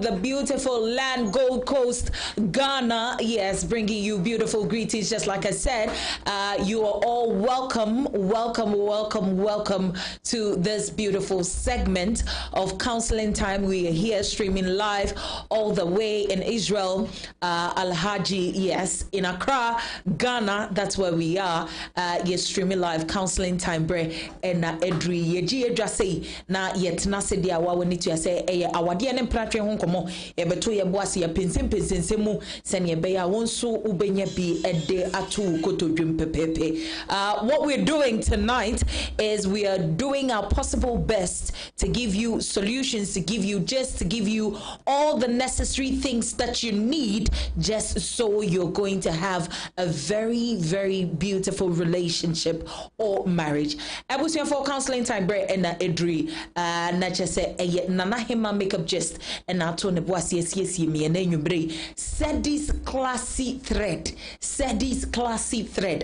the beautiful land, Gold Coast, Ghana. Yes, bringing you beautiful greetings. Just like I said, you are all welcome to this beautiful segment of Counseling Time. We are here streaming live all the way in Israel, Al-Haji, yes, in Accra, Ghana. That's where we are. You're streaming live Counseling Time, bre and Edri Yeji Edrase na yet nase dia wa wani to say awade ne mpratwe ho nkomo e beto ye boase ye pensim sene ye be ya wonso ubenya bi ede atu kotodwem pepepe. What we're doing tonight is we are doing our possible best to give you solutions, to give you all the necessary things that you need just so you're going to have a very, very beautiful relationship or marriage. I was here for Counseling Time, bre and Edri na just say nana hema makeup just and na to ne boase yes me and enwumbre said this classy thread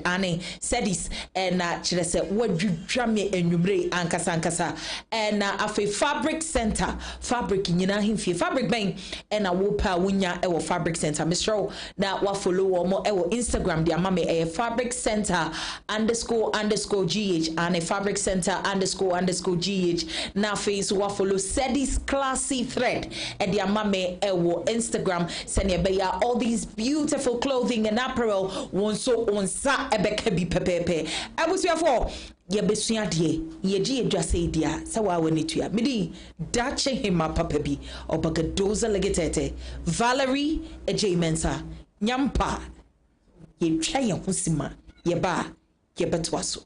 ane said this and chere say wadwudwa me enwumbre ankasa and afi fabric center fabric nyina himfie fabric ben and a wopa wunya e fabric center mistro na wa follow mo e Instagram dia mama e fabric center __gh and a fabric center __gh na face wa follow Sedis classy thread and dia mama e Instagram send ya all these beautiful clothing and apparel won so on sa ebeka bi pepepe I was here for ye besua de ye ji edwase dia sa wa wani tua medi dache hima papa bi obagadoza legetete Valerie Ejemensa nyampa ye twa ye hosima ye ba ye betwaso.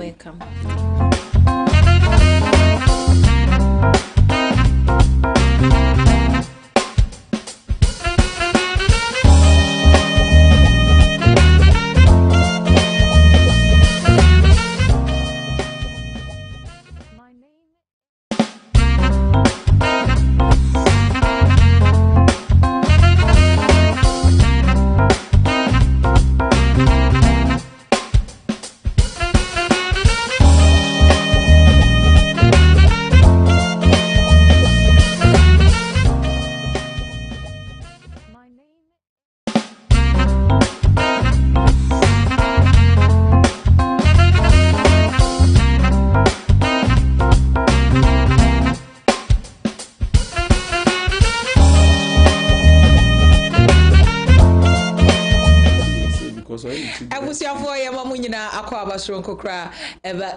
welcome.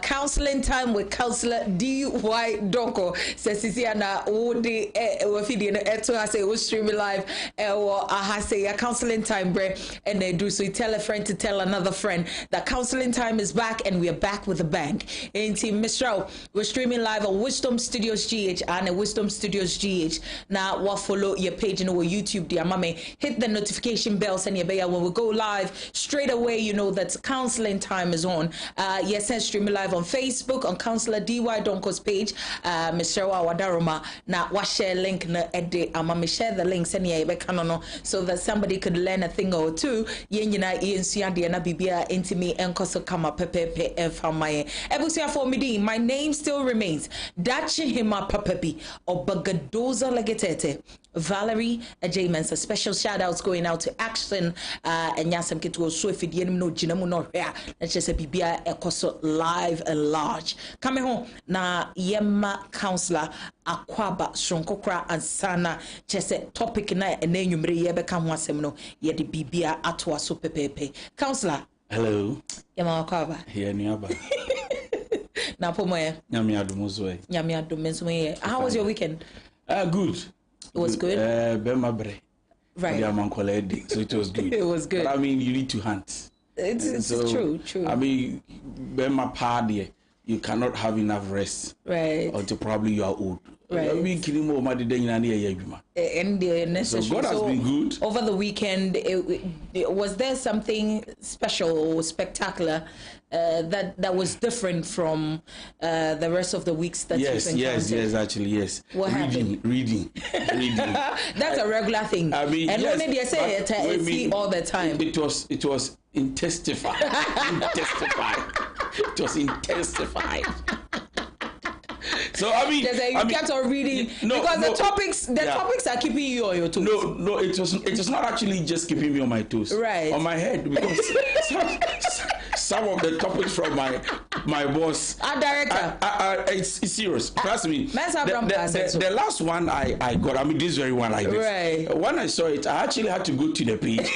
Counseling time with counselor D.Y. Donkoh. Says Sisiana Woody Wafidi Eto has a stream live or has a counseling time break and they do so. Tell a friend to tell another friend that counseling time is back and we are back with a bang. And team Mistral, we're streaming live on Wisdom Studios GH and Wisdom Studios GH. Now what follow your page in our YouTube, dear mommy. Hit the notification bell and your when we go live straight away. You know that counseling time is on. Yes, and streaming live on Facebook on Counselor D.Y. Donkoh's page. Mr. Wadaroma. Now, what share link na edit? I'm share the links and so that somebody could learn a thing or two. Yenina Ian na Bibia Intimi and Koso Kama Pepe and Famaye. Ebusia for me, my name still remains Dachi Hima Papebi or Bagadoza Legetete. Valerie Ajamans, a special shout outs going out to Action and Yasam Kito Swift no Jinamu no Rea. Let's just say Bibia Ekoso live and large. Coming home na Yema counselor Akwaba Shonkokra and Sana just topic na and then you may ever come once no yet the Bibia Atwa so pepe. Counselor. Hello. Yema Akwaba. Here Niaba. Na Pomoya. Nyamia Dumuzwe. Nyamia Dumuzwe. How was your weekend? Good. It was good. Bemabre. Right. So it was good. It was good. But I mean, you need to hunt. It's so, true. I mean, Bema party, you cannot have enough rest. Right. Until probably you are old. Right. I mean, And necessary. So God has been good. Over the weekend, was there something special or spectacular that was different from the rest of the weeks that you've encountered? Yes, actually, yes. What happened? Reading. That's a regular thing. I mean, and yes, when they say it all the time. It was intensified. It was intensified. So I mean, you kept on reading because the topics are keeping you on your toes. No, it was not actually just keeping me on my toes. Right. On my head because some of the topics from my boss. Our director. It's serious. Trust me. The last one I got. I mean, this very one like this. Right. When I saw it, I actually had to go to the page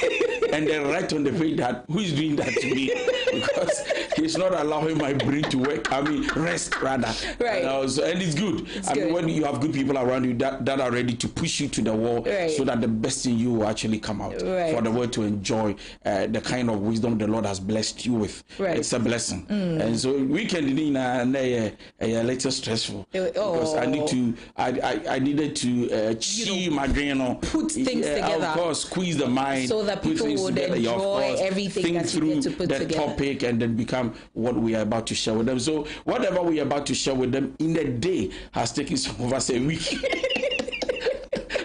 and then write on the page that who is doing that to me because he's not allowing my brain to work. I mean, rest rather. Right. And it's good. I mean, when you have good people around you that are ready to push you to the wall, right, so that the best in you will actually come out, right, for the world to enjoy the kind of wisdom the Lord has blessed you with. Right. It's a blessing. And so weekend a little stressful because I needed to chew my brain, put things together, of course, squeeze the mind, so that people would enjoy everything think that through you get to put the together. topic and then become what we are about to share with them. So whatever we are about to share with them in a day has taken some of us a week.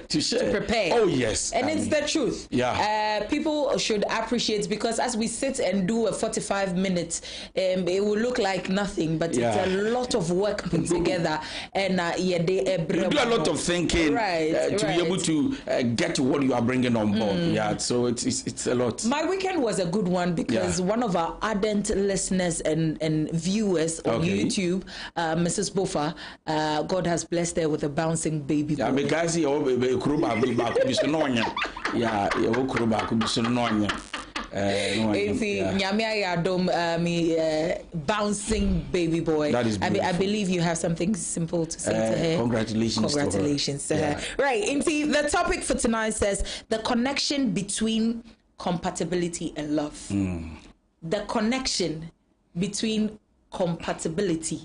To prepare. Oh yes, and it's the truth. Yeah. People should appreciate, because as we sit and do a 45 minutes, it will look like nothing, but it's a lot of work put together. And you do a lot of thinking, right, to be able to get to what you are bringing on board. Yeah, so it's a lot. My weekend was a good one because one of our ardent listeners and viewers on YouTube, Mrs. Bofa, God has blessed her with a bouncing baby boy. Yeah, because Kuruba back so no nya. Yeah, Kuruba could be so no nya. Bouncing baby boy. That is beautiful. I believe you have something simple to say to her. Congratulations to her. Right. And see, the topic for tonight says the connection between compatibility and love. The connection between compatibility,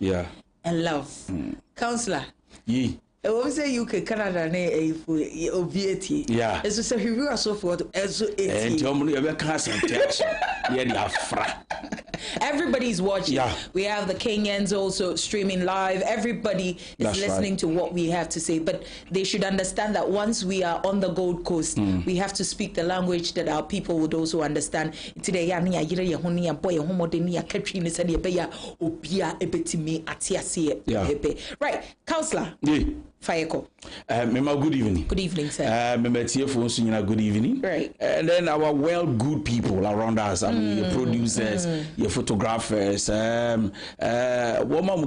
and love. Counselor. Yeah. I will say UK, Canada, ne obviety. Yeah. As you say, you are so for as it. Everybody's watching. Yeah. We have the Kenyans also streaming live. Everybody is listening to what we have to say. But they should understand that once we are on the Gold Coast, we have to speak the language that our people would also understand. Today, right, Counselor. Yeah. Fayeko. Mema, good evening. Good evening, sir. Mema Tiefo, good evening. Right. And then our good people around us. I mean, your producers, your photographers, woman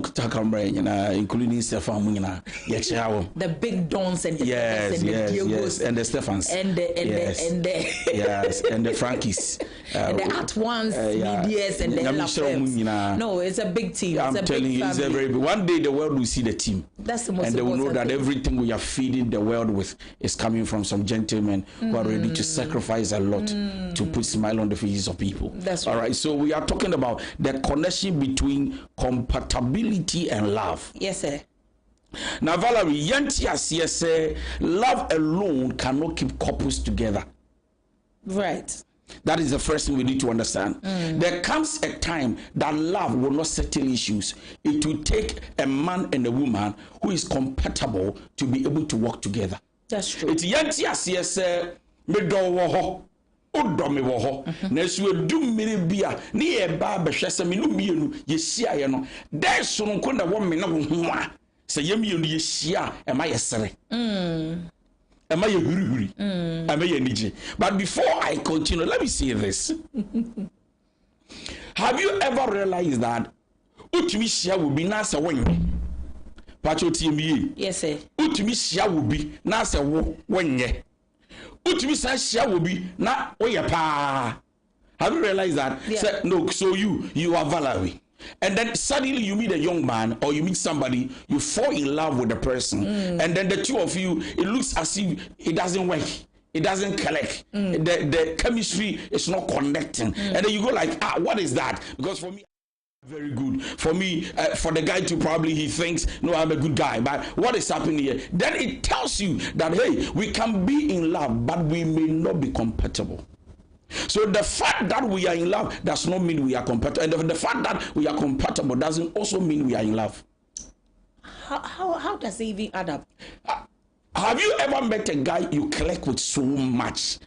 including Stefan, the big dons and the yes, and yes, the Diogos, yes, and the Stephans, and the yes, and the Frankies, and the At Once, BDS, and the LFMs. No, it's a big team. I'm telling you, it's a very big. One day the world will see the team. That's the most and they will know that thing. Everything we are feeding the world with is coming from some gentlemen who are ready to sacrifice a lot to put smile on the faces of people. That's right. All right. So we are talking about the connection between compatibility and love. Yes, sir. Now, Valerie, yes, love alone cannot keep couples together. Right. That is the first thing we need to understand. There comes a time that love will not settle issues. It will take a man and a woman who is compatible to be able to work together. That's true. It's yanti as me do wo ho. Odo me wo ho. Na so edum mere bia ne ye ba behwese me no mienu ye hia ye no. There so no na wo me na wo ho a. Se ye mienu ye hia e ma ye sere. But before I continue, let me say this. Have you ever realized that Utimishia will be Nasa when Pacho TME? Yes, sir. Utimishia will be Nasa when ye. Utimishia will be not Oyapa. Have you realized that? Yeah. No, so you are Valerie. And then suddenly you meet a young man or you meet somebody, you fall in love with the person, and then the two of you, it looks as if it doesn't work. It doesn't click. The chemistry is not connecting. And then you go like, what is that? Because for me, very good. For me, for the guy to probably, he thinks, no, I'm a good guy. But what is happening here? Then it tells you that, hey, we can be in love, but we may not be compatible. So the fact that we are in love does not mean we are compatible. And the fact that we are compatible doesn't also mean we are in love. How does it even add up? Have you ever met a guy you click with so much?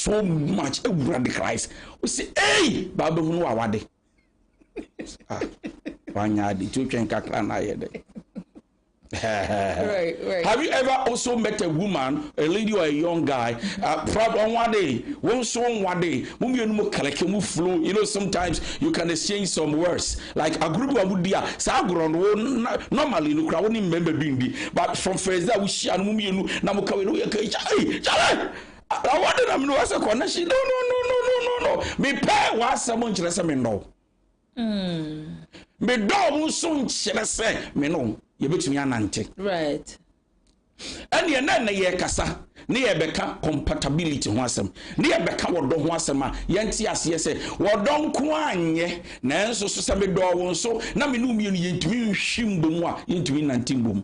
Everybody cries. We say, hey, Baba, who know what they? Right. Have you ever also met a woman, a lady or a young guy, probably one day, flow. You know, sometimes you can exchange some words. Like a group of Budia, normally, you can't remember being, but from first that we share Namuka, I wanted them to ask a connection. No. Me pay was someone to me no. Me don't soon say me no. You bet me anante. Right. And ye na ye kasa ne ye beka compatibility ho asem ne ye beka wodo ho asem a ye nti ase se wodo nko anye na enso so se me do wo nso na me no mienu ye ntumi nhwimbom a ye ntumi nantimbom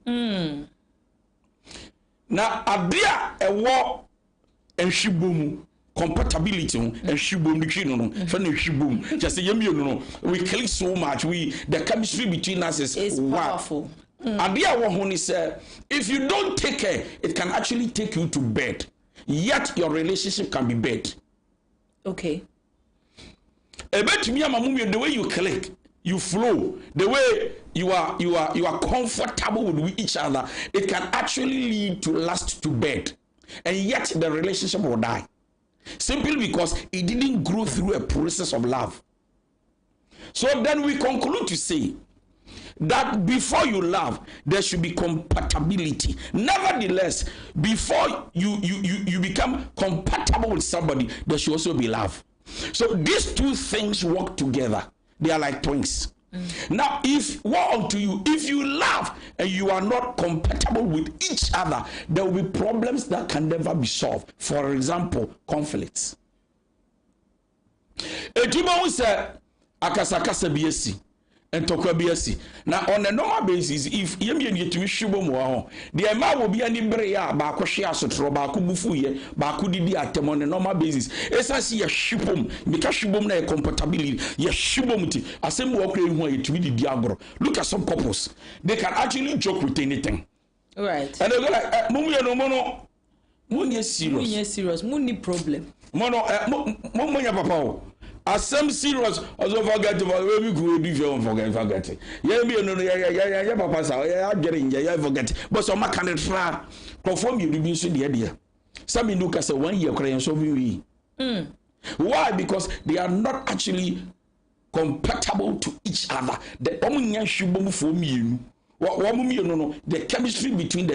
na adea ewo enhwibom compatibility enhwibom dikwi no fa na enhwibom just ye mienu no we click so much the chemistry between us is powerful. If you don't take care, it can actually take you to bed. Yet your relationship can be bad. Okay. The way you click, you flow, the way you are comfortable with each other, it can actually lead to last to bed. And yet the relationship will die. Simply because it didn't grow through a process of love. So then we conclude to say that before you love, there should be compatibility. Nevertheless, before you become compatible with somebody, there should also be love. So these two things work together. They are like twins. Now, if you love and you are not compatible with each other, there will be problems that can never be solved. For example, conflicts. Ejima said, akasakasa biesi. and Tokabiasi. Now, on a normal basis, if Yemi to Shubomo, the amount will be any brea, Bakoshia, Sotro, Bakubufuye, Bakudi atem on a normal basis. As I see a shibum, because shibum na compatibility, yes, shibumity, as same work to be the diagro. Look at some couples, they can actually joke with anything. Right. And they go like, Mumia no mono, Munya serious, Muni problem. Mono, Mumia papa. As some serious, also forget about where we could do you forget it. Yeah, be no, yeah, papa, I'm getting, yeah, forget. But some can try conform you to be so dear. Some look as a 1 year crying so we. Why? Because they are not actually compatible to each other. The omniyan shubom for me. No, the chemistry between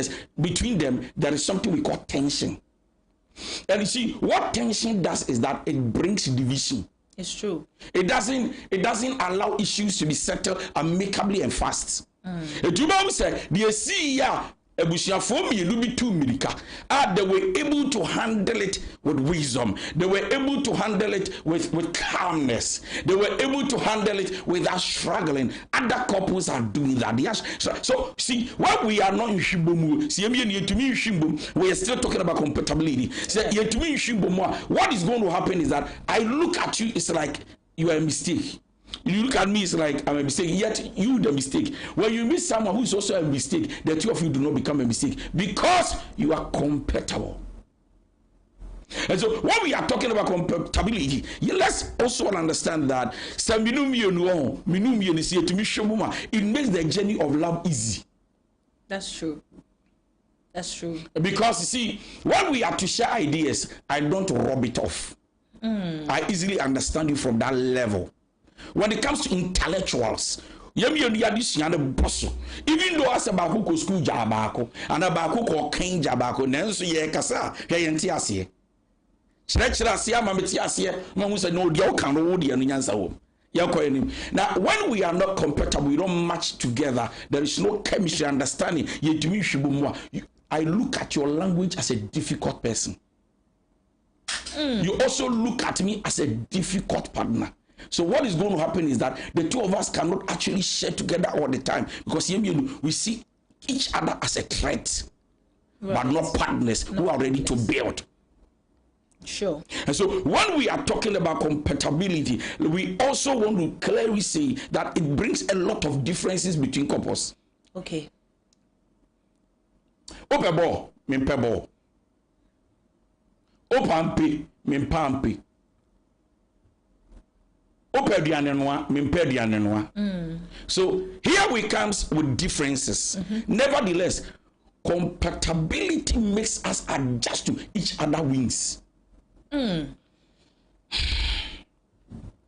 them, there is something we call tension. And you see, what tension does is that it brings division. It's true. It doesn't allow issues to be settled amicably and fast. Ejuma say the see ya ebusiafo mienu bi tu mirika. They were able to handle it with wisdom. They were able to handle it with calmness. They were able to handle it without struggling. Other couples are doing that. Yes. So see, when we are not in Shimbomu, we are still talking about compatibility. What is going to happen is that I look at you, it's like you are a mistake. You look at me, it's like I'm a mistake, yet you the mistake. When you meet someone who is also a mistake, the two of you do not become a mistake because you are compatible. And so when we are talking about compatibility, let's also understand that it makes the journey of love easy. That's true. That's true. Because you see, when we are to share ideas, I don't rub it off. I easily understand you from that level. When it comes to intellectuals, even though as about who go school jabako and about who go king jabako, Nancy Kasa, Hayantiasia. Church-asia, Mamitiasia, Mamu said, no, you can't hold the answer. Now, when we are not compatible, we don't match together, there is no chemistry understanding. I look at your language as a difficult person. You also look at me as a difficult partner. So what is going to happen is that the two of us cannot actually share together all the time because we see each other as a threat, but not partners who are ready to build. Sure. And so when we are talking about compatibility, we also want to clearly say that it brings a lot of differences between couples. Okay. Opebo, mimpebo. Opampe, mimpampe. So here we comes with differences. Nevertheless, compatibility makes us adjust to each other wings.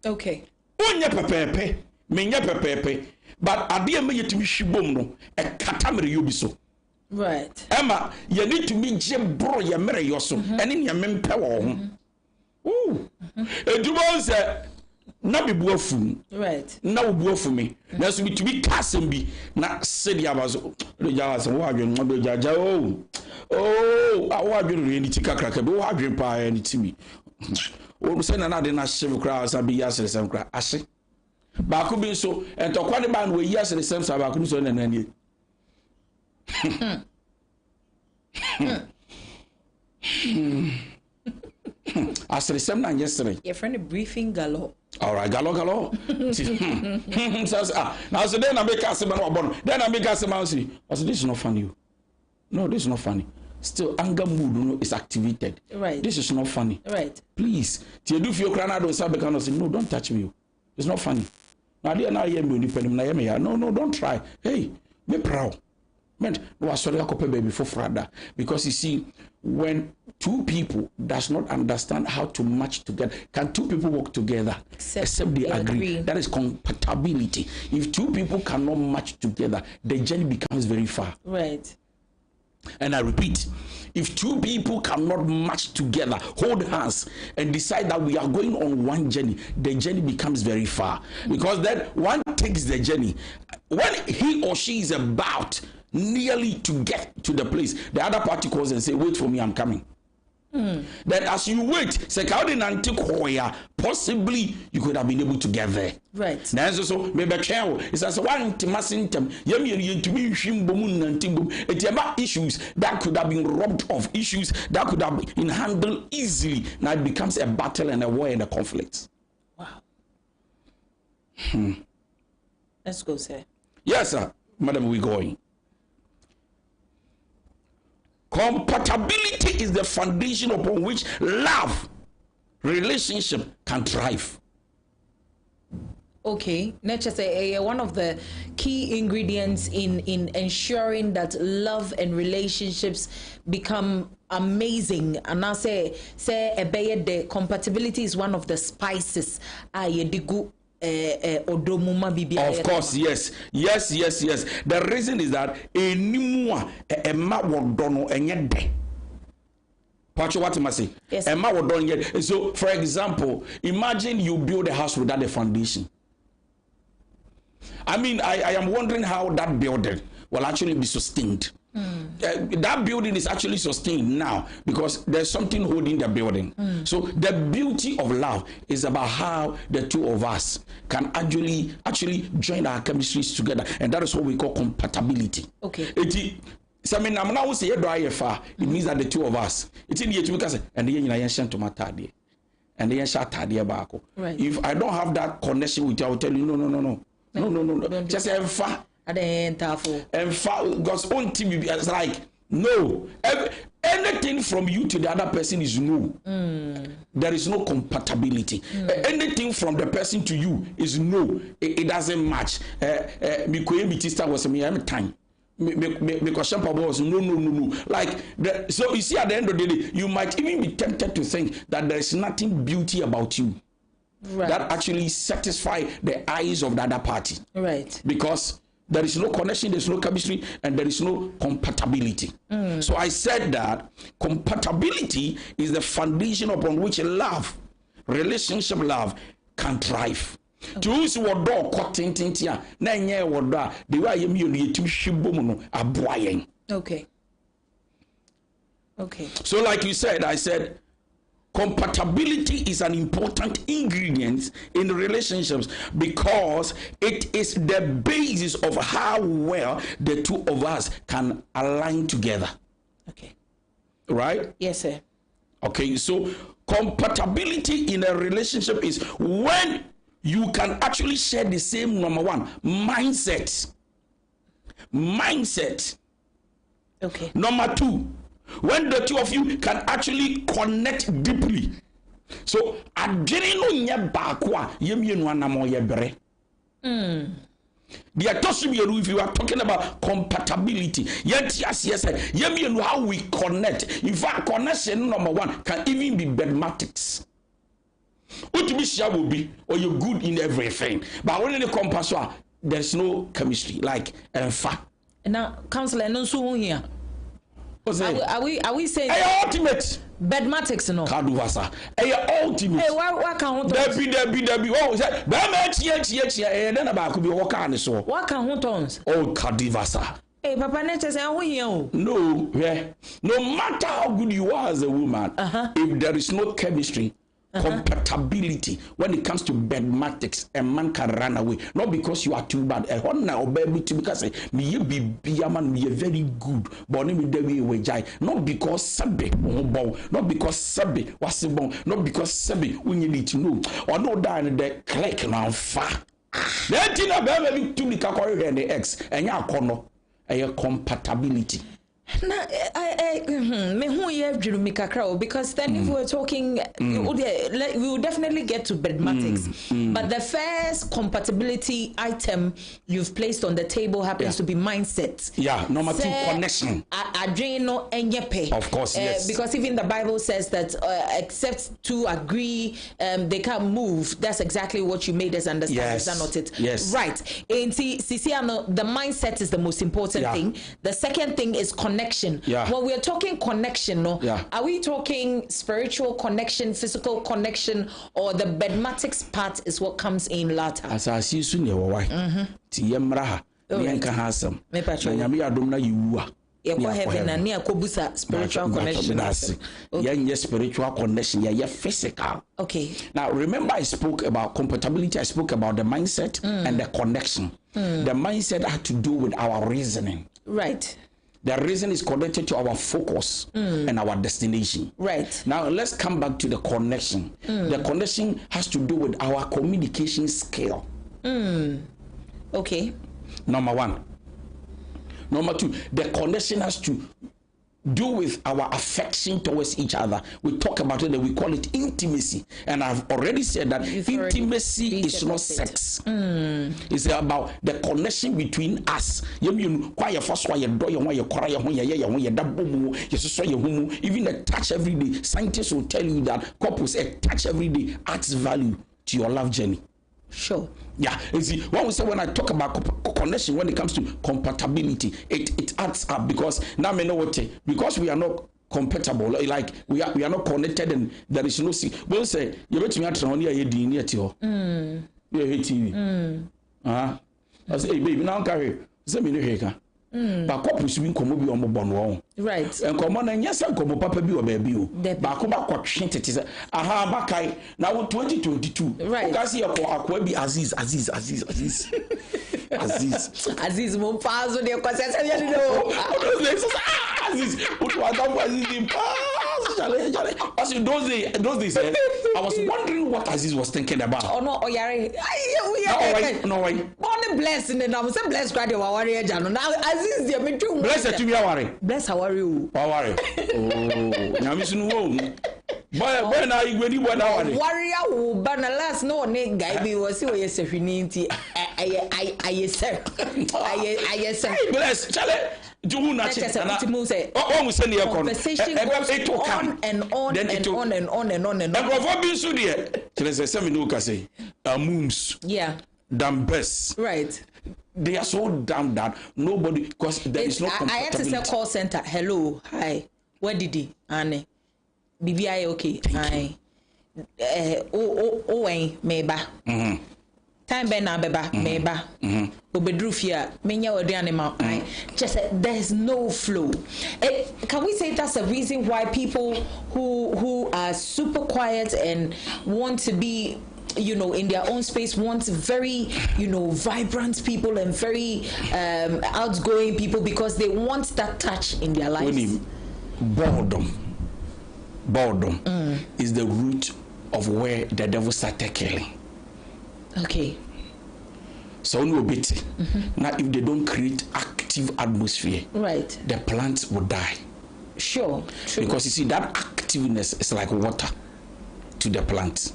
Okay. Onye pepepe, menye pepepe, but adie me yetimi shibom no e katamere yobi so. Right. Emma, you need to be jim bro ya mere yoso, ene ne mempe wo ho. Ooh. Edumo say na be buafu. Right. Na wo buafu me. Na so to be kasem bi na sedi abazo. Do jawas wo adwen mo do jaja o. Oh, awo adwen re ni tikakraka be wo adwen pa ya ni timi. O se na de na hye kra sa bi yasere sem kra. Ahye. Ba ko bi so entokwa de ba no yi yasere sem sa ba ko so na na ni. Asere sem na yesere. Your friend briefing galore. All right, galo. Says now so then I make us man. Then I make us man say, this is not funny. No, this is not funny. Still anger mood is activated. Right. This is not funny. Right. Please. Till do feel crana don't say no, don't touch me. It's not funny. Now they na hear me no, don't try. Hey, be proud. Man, no sorry baby for frada. Because you see, when two people does not understand how to match together, can two people work together except they agree? That is compatibility. If two people cannot match together, the journey becomes very far. Right. And I repeat, if two people cannot match together, hold hands, and decide that we are going on one journey, the journey becomes very far. Because then one takes the journey. When he or she is about nearly to get to the place, the other party calls and say, wait for me, I'm coming. Then as you wait, possibly you could have been able to get there. Right. Now so maybe it's as one timasintum, it's about issues that could have been robbed of, issues that could have been handled easily. Now it becomes a battle and a war and a conflict. Wow. Let's go, sir. Yes, sir. Madam, we're going. Compatibility is the foundation upon which love, relationship can thrive. Okay, let's say one of the key ingredients in ensuring that love and relationships become amazing. And I say the compatibility is one of the spices. Of course, yes. The reason is that what must say? Yes. So, for example, imagine you build a house without a foundation. I mean, I am wondering how that building will actually be sustained. That building is actually sustained now because there's something holding the building. So the beauty of love is about how the two of us can actually join our chemistries together, and that is what we call compatibility. Okay. So I mean, I'm now saying it means that the two of us, it's in the because and the and the right. If I don't have that connection with you, I will tell you no. Just far. And God's own team is like no. Anything from you to the other person is no. There is no compatibility. Anything from the person to you is no. It doesn't match. Was time. Because was no. Like so, you see, at the end of the day, you might even be tempted to think that there is nothing beauty about you. Right. That actually satisfy the eyes of the other party. Right. Because there is no connection, there is no chemistry, and there is no compatibility. So I said that compatibility is the foundation upon which love, relationship love, can thrive. To use what door cutting tintia, nanya wada, the way you mean to shibomono aboying. Okay. So, like you said, I said, compatibility is an important ingredient in relationships because it is the basis of how well the two of us can align together. Okay. Right? Yes, sir. Okay, so compatibility in a relationship is when you can actually share the same, number one, mindset. Okay. Number two, when the two of you can actually connect deeply. So, if you are talking about compatibility, yes, how we connect. In fact, connection number one can even be bedmatics. Will be or you're good in everything, but when it comes to there's no chemistry, like now, counselor, no so here. Are we saying ultimate bedmatics no? Kaduvasa. Ultimate. Hey, what can Debbie. Oh, that then about could be what kind of so. What can huntons? Oh, Kadivasa. Hey, Papa Nature say no, yeah. No matter how good you are as a woman, if there is no chemistry, compatibility, when it comes to bedmatics, a man can run away. Not because you are too bad. Because me be a man, me very good. But not because Sabi, not because Sabi was born, not because Sabi we need to know. Or no down the click now far. Then Tina baby to be Kakori and the X and ya corner a compatibility. Because then if we were talking, we will definitely get to bedmatics. But the first compatibility item you've placed on the table happens to be mindset. Yeah, number two, connection. Of course, yes. Because even the Bible says that except to agree, they can't move. That's exactly what you made us understand. Yes. Is that not it? Yes. Right. And see, the mindset is the most important thing. The second thing is connection. Yeah. When we're talking connection, are we talking spiritual connection, physical connection, or the bedmatics part is what comes in later? As I see soon, your wife. Tiyemraha. Yes. Yako heaven and near Kobusa spiritual connection. Yes, spiritual connection, yeah, physical. Okay. Now remember, I spoke about compatibility, I spoke about the mindset and the connection. The mindset had to do with our reasoning. Right. The reason is connected to our focus and our destination. Right. Now let's come back to the connection. The connection has to do with our communication skill. Okay. Number one. Number two, the connection has to do with our affection towards each other. We talk about it and we call it intimacy. And I've already said that intimacy is not sex. It's about the connection between us. Even a touch every day. Scientists will tell you that couples touch every day adds value to your love journey. Sure. Yeah, you see, when I talk about connection, when it comes to compatibility, it adds up because now I know what because we are not compatible, like we are not connected, and there is no see. We'll say you bet me at on here near to TV. I say, hey baby, now carry. Say me no here. But couples we come be on bon. Right. And come on, and yes, and come papa be or baby. But come back what it is. Aha, bakai now 2022. Right. Because here for be Aziz. Aziz Mumpazo de Cossessa, you know. Aziz, what was in those days, I was wondering what Aziz was thinking about. Oh no, oh yeah, no way. Born blessing, and I'm so blessed. Graduate warrior, now Aziz, you're me too. Bless it to me, worry. Bless how are you? Worry. Oh, now missing home. Boy, now you ready? What now? Warrior, but the last no name guy be was so yes, if you need to. I sir. Bless, Charlie. Do not say. Oh, we send your conversation goes on and on and on and on and on and on. And what be so dear? There's a seminar say, mooms. Yeah. Damn best. Right. They are so damn that nobody, because there is no compatibility. I had to say call center. Hello, hi. What did he? Anne. BBI okay. Hi. Meba. Time ben na beba meba. Obedru fia menya waduane ma. Just there's no flow. Can we say that's a reason why people who are super quiet and want to be, you know, in their own space, want very, you know, vibrant people and very outgoing people, because they want that touch in their lives? Boredom is the root of where the devil started killing. Okay. So no bit. Now if they don't create active atmosphere, right, the plants will die. Sure. True. Because you see, that activeness is like water to the plants,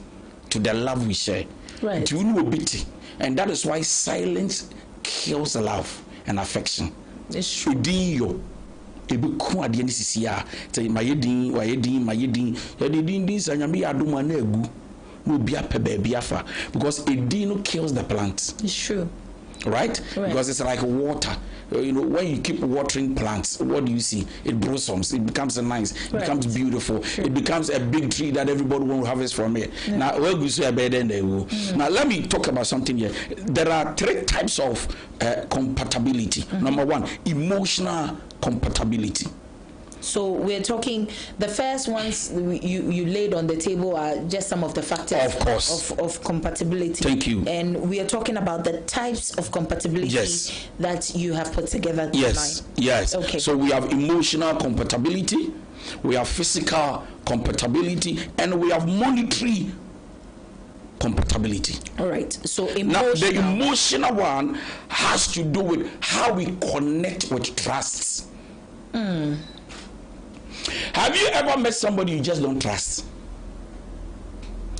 to the love we share. Right. Do you know bit? And that is why silence kills love and affection. It's true. Ebeku ade ni sisi a say mayedin yadin sanyame adoma na egu no bia pe bia afa, because edin no kills the plant. It's true. Right? Because it's like water. You know, when you keep watering plants, what do you see? It blossoms, it becomes nice, it becomes beautiful, it becomes a big tree that everybody will harvest from here. Now, where we see a bed and they will. Now, let me talk about something here. There are 3 types of compatibility. Number 1, emotional compatibility. So we're talking, the first ones you laid on the table are just some of the factors, of course, of compatibility. Thank you. And we are talking about the types of compatibility that you have put together tonight. Yes. Okay. So we have emotional compatibility, we have physical compatibility, and we have monetary compatibility. All right. So emotional. Now, the emotional one has to do with how we connect with trusts. Have you ever met somebody you just don't trust?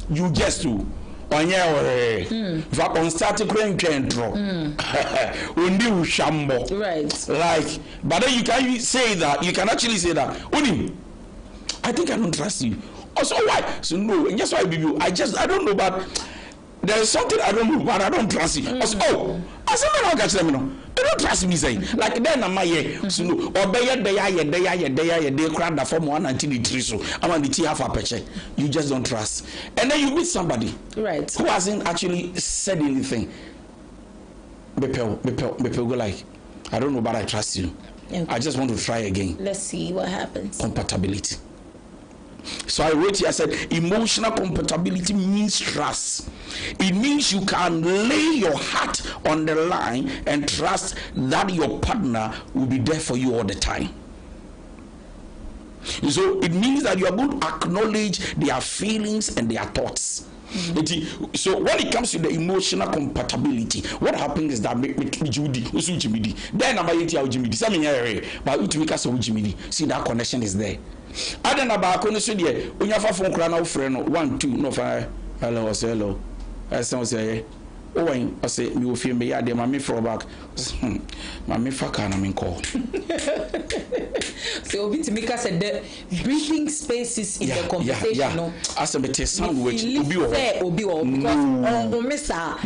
You just do. On static control. Right. Like, but then you can say that, you can actually say that. I think I don't trust you. Also, why? So no, and just why I don't know, but there is something I don't know, but I don't trust you. Also, I said, I don't catch them, no. They don't trust me, saying like then am I so no or they crowd the form 193, so I'm on the tea half a paycheck. You just don't trust, and then you meet somebody right who hasn't actually said anything. Bepel go like, I don't know, but I trust you. Okay. I just want to try again. Let's see what happens. Compatibility. So I wrote here, I said, emotional compatibility means trust. It means you can lay your heart on the line and trust that your partner will be there for you all the time. So it means that you are going to acknowledge their feelings and their thoughts. Mm-hmm. So when it comes to the emotional compatibility, what happens is that see that connection is there. I don't know about when you have a phone cry now, friend, 1, 2, no fire. Hello, hello. I say, oh, I say, you will feel me. I did my for back. My fuck, I'm call. So, Vitimika said the breathing spaces in the conversation. Yeah. As a better sound, which will be all because Missa,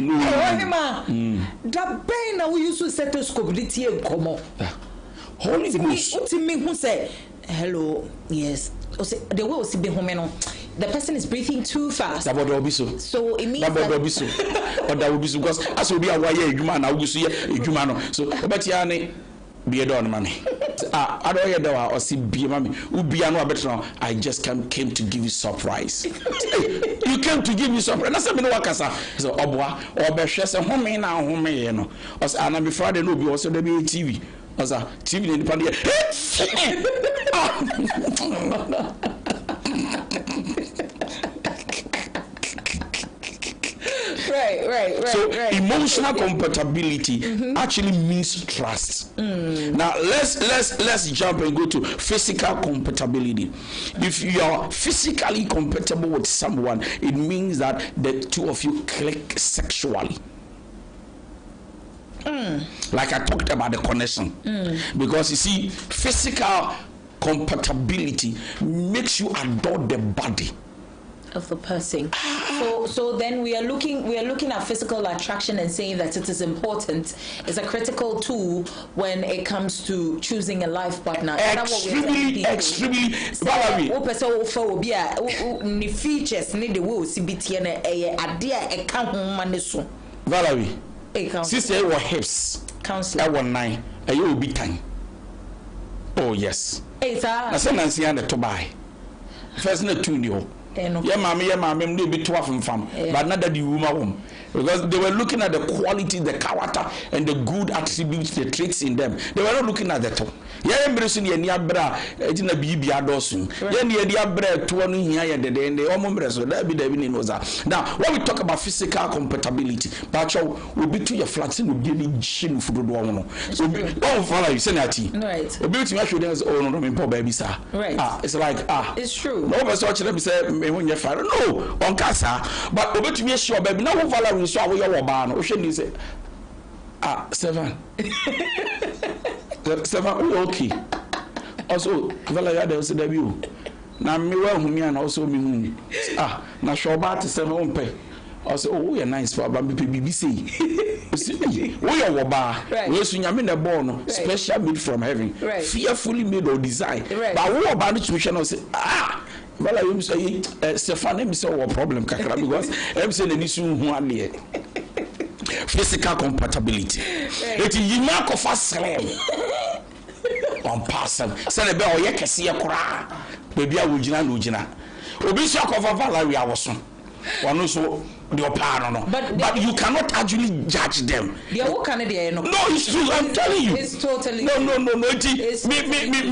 that pain we used to settle stability and come up. Holy Ghost. What do you mean? Who say hello? Yes. The way we be home, the person is breathing too fast. So it means that will be so because as will be a wire human, I will see a human. So, but Yanni be a don money. I don't hear that or see be mammy. I just came to give you surprise. You came to give me surprise. That's a bit of so Obwa or Beshes and home now, home, you know. As Anna before they know, be also the TV. As a TV in the pandemic. Right. So emotional compatibility actually means trust. Now let's jump and go to physical compatibility. If you are physically compatible with someone, it means that the two of you click sexually. Like I talked about the connection. Because you see, physical compatibility makes you adore the body of the person. So then we are looking at physical attraction and saying that it is important. It's a critical tool when it comes to choosing a life partner. Extremely. Valerie, sister, our hips, our 9, and you will be time. Oh yes. I said Nancy and the Tobai. First, not 2 new. Yeah, mammy, may be 12 from, but not that you woman. Because they were looking at the quality, the character, and the good attributes, the traits in them. They were not looking at the top. Yeah, embracing the Niabra, Edina Bibi Adosun. Yeah, the Abra, 20 here, and the Ombre, so that be the evening was that. Now, when we talk about physical compatibility, Pacho will be to your flats and will be any chin for the one. So, oh, follow you, Senati. Right. The beauty actually is, oh, no, poor baby, sir. Right. It's like, it's true. No, but such a say, when you're fire, no, on Casa, but over to me, sure, baby, now, Valerie, so we are ban, or should you say, 7. 7, okay. Also, Valerie, there was a debut. Now, me well, whom and also me, now, show back to 7 pay. Also, oh, we are nice for BBC. We are Waba, we soon am in the born, special made from heaven, fearfully made or design. But what about the tuition? Say, well, I say, Stefan, I'm so a problem, because I'm saying an issue one year. Physical compatibility. It is Yimako Faslam on person. Send a bell, you can see a cry. Baby, I will Lugina. Obisha of Valeria was one also. But you cannot actually judge them. No, it's true. I'm telling you. It's totally no. Me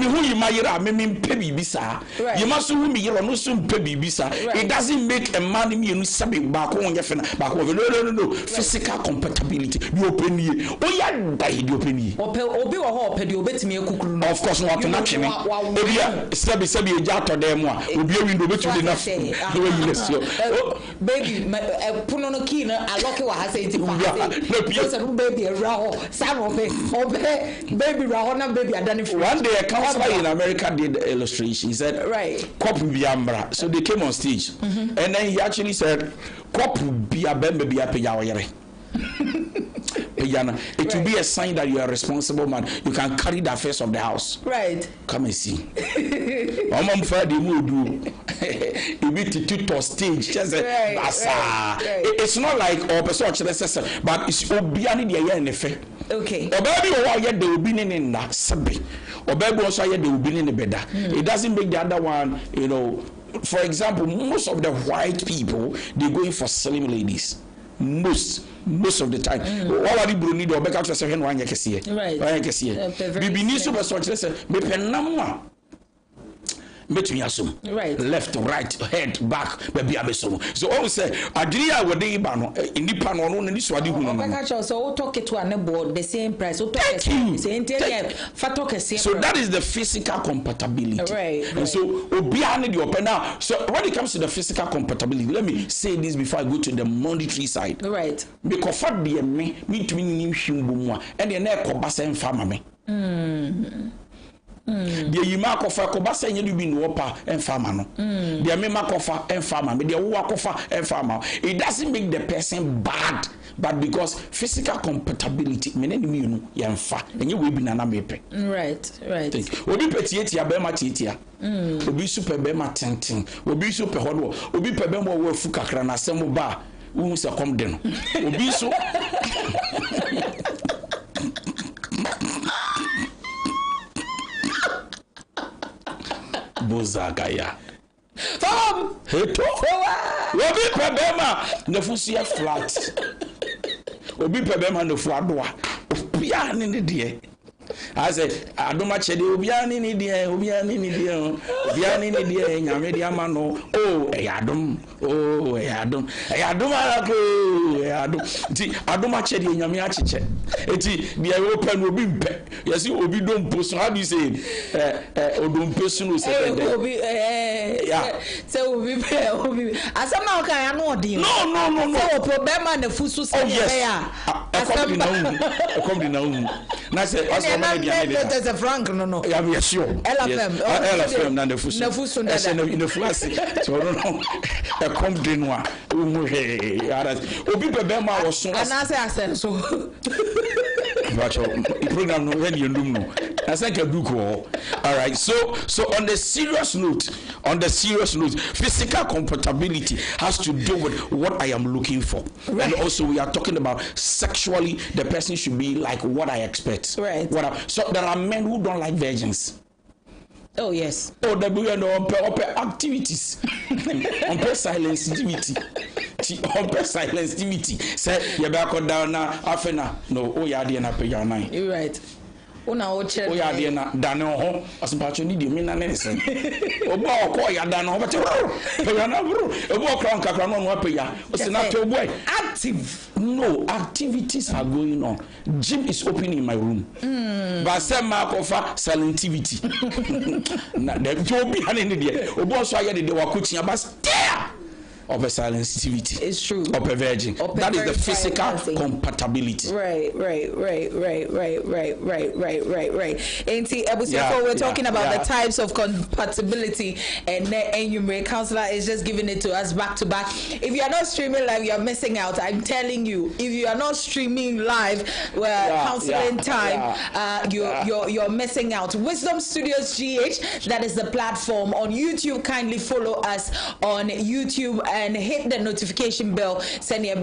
who you might me pay bisa. You must who me you no soon pay bisa. It doesn't make a man me you sabi back on your back over. No. Physical compatibility. You open ye. Oh yeah, die you open ye. Obi wa ho pedi obetimi ekukuru. Of course, no to not me. Obi sabi e jato dem a. Obi window betumi na. The way you listen. Baby puno no key na aloke wa ha say ti pa say baby raho samo baby raho na baby adani. One day a counselor in America did the illustration. He said couple biambra, so they came on stage and then he actually said couple biabembe biapeya oyere. It will be a sign that you are a responsible man. You can carry the affairs of the house. Right. Come and see. Mama Friday mood do. You be to stage. Just it's not like person but it's obiani the year in effect. Okay. Or baby, or yet they will be in that sabi. Or baby, also yet they will be in the bed. It doesn't make the other one, you know. For example, most of the white people, they going for slim ladies. Most of the time. All of the Bruni or back out to 7 1 year. Right. Bibi ni super structure say me penamwa. Between asum. Right. Left, right, head, back, baby abesom. So all say adria we dey ba no in the pan no ni so ade hu no. So we talk it to an board the same price. We talk So that is the physical compatibility. Right. And so obia need the open now. So when it comes to the physical compatibility, let me say this before I go to the monetary side. Right. Because for the me to me hwimbo mu a and the na ekoba se mfa ma me. The yima kofa koba se nyɛ bi no pa emfa ma no. The me makofa emfa ma me. The wo akofa emfa ma. It doesn't make the person bad, but because physical compatibility me ne me no yemfa. Enye we bi na na mepe. Right. Obi petietia be ma tietia. Obi super be ma tenten. Obi super hodo. Obi pe be mo wo afu kakra na asem ba. Wo se kom de no. Obi so Bozagaya. Tom! Heto! Obi pebema nefusia flat. Obi pebema nefu adoa. Obia ni de. I say adoma chede obia ni de, obia ni de. Obia ni de nyame de ama no. Oh, eyadom. Oh, eyadom. Eyadom ala ko, eyadom. Ti adoma chede nyame achiche. Eti de open obi mpe. You see obi don post. How do you say it? Odompe sunu say that. Obi yeah. Say obi asama o kan anu odin. No. So problem na fusu say ya. Come now. Na say there's a frank no. Yeah, we are sure. LFM na the fusu. Na fusu na in the flashy. So no. Come de noa. Obi bebema was so. And I say asenso. But program no when you know. I think a book. All right. So on the serious note, physical compatibility has to do with what I am looking for. Right. And also we are talking about sexually the person should be like what I expect. Right. So there are men who don't like virgins. Oh yes. Oh, the we on activities. On sensitivity. On sensitivity. Say you back down now afena. No, oh ya dey na pay your nine. You're right. Una o chere. Oh ya dey na dan ho. Asampacho ni dey me na nese. Obo okọ ya dan ho. Pay ya na bro. Obo okra nkakra no no pay ya. O se na to boy. Active. No, activities are going on. Gym is open in my room. But some mark of salintivity. Na the job behind there. Obo so aye de wakuchi aba stare. Of a sensitivity. It's true. Of a virgin. That is the physical compatibility. Right. And see, we're talking about the types of compatibility, and your counselor is just giving it to us back to back. If you are not streaming live, you are missing out. I'm telling you. If you are not streaming live, counseling time, you're missing out. Wisdom Studios GH, that is the platform on YouTube. Kindly follow us on YouTube and hit the notification bell. Send your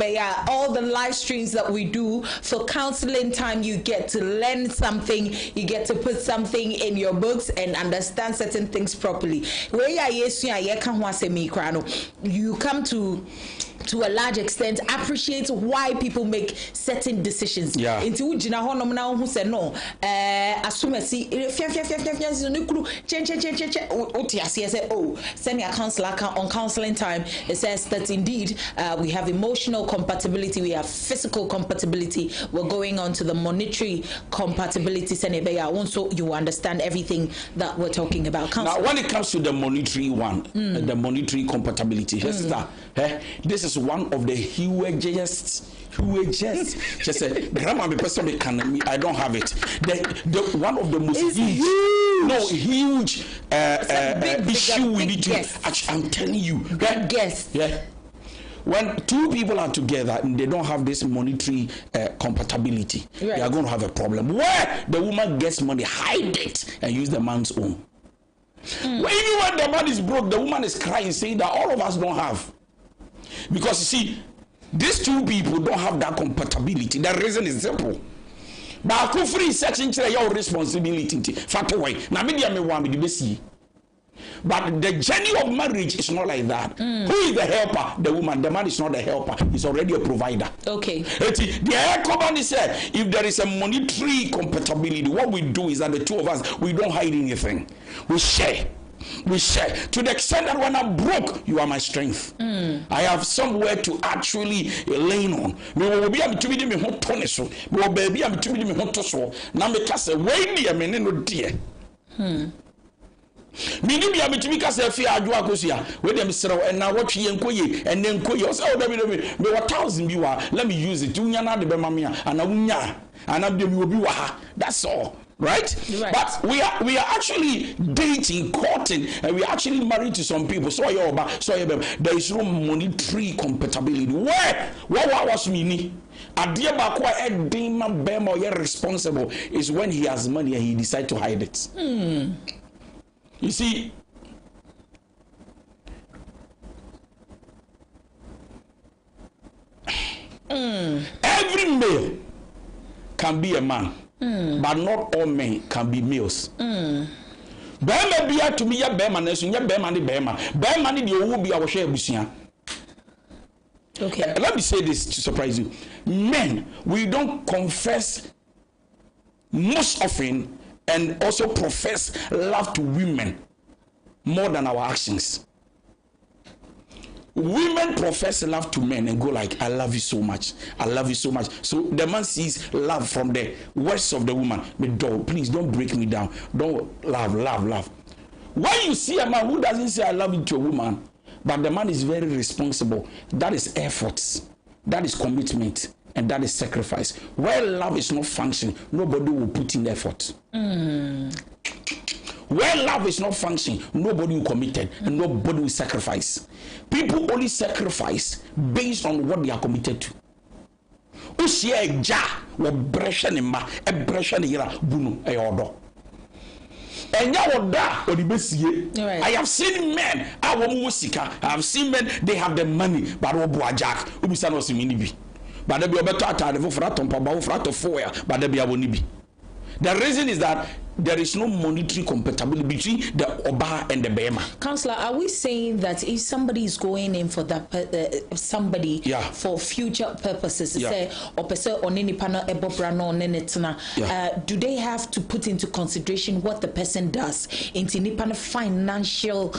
all the live streams that we do for counseling time. You get to learn something, you get to put something in your books and understand certain things properly. You come to a large extent appreciate why people make certain decisions. Into ujina honom na who say no asumasi say oh send your counselor on counseling time. It says that indeed we have emotional compatibility, we have physical compatibility, we're going on to the monetary compatibility. So you understand everything that we're talking about. Now when it comes to the monetary one, the monetary compatibility, this is one of the hugest just say grandma me person me can I don't have it. The one of the most huge issue we need to I'm telling you. When two people are together and they don't have this monetary compatibility, they are going to have a problem. Where the woman gets money, hide it and use the man's own. Even when the man is broke, the woman is crying, saying that all of us don't have. Because you see, these two people don't have that compatibility. The reason is simple. ba ko free section kire your responsibility fat way na me dia me wa me de besi. But the journey of marriage is not like that. Who is the helper? The woman. The man is not the helper. He's already a provider. Okay. The air company said, if there is a monetary compatibility, what we do is that the two of us, we don't hide anything. We share. We share. To the extent that when I'm broke, you are my strength. I have somewhere to actually lean on. Me will be able to be me hot so. Me will be able to be me hot so. Now me cast away the me no dear. Mini bia metimi ka se fi adwo akosia we dem serew and na wotwe yenkoye and nenkoye o se o da bi me 1000 bi wa let me use it unya na de be mame a na unya ana de mi obi wa ha that's all right? But we are actually dating, courting, and we are actually married to some people. So there is no monetary compatibility. Where what was me? Adia bakwa edema bema or responsible is when he has money and he decides to hide it. You see, every male can be a man, but not all men can be males. Bema biya to me ya bema nesu ya bema ni bema ni the owu biya wo hwe abusia. Okay. Let me say this to surprise you. Men, we don't confess most often and also profess love to women more than our actions. Women profess love to men and go like, I love you so much. I love you so much. So the man sees love from the words of the woman. But please don't break me down. Don't love. When you see a man who doesn't say I love you to a woman, but the man is very responsible, that is efforts, that is commitment, and that is sacrifice. Where love is not functioning, nobody will put in effort. Where love is not functioning, nobody will commit and nobody will sacrifice. People only sacrifice based on what they are committed to. I have seen men, I have seen men, they have the money, but the reason is that there is no monetary compatibility between the Oba and the Bema. Counselor, are we saying that if somebody is going in for that for future purposes, say do they have to put into consideration what the person does into financial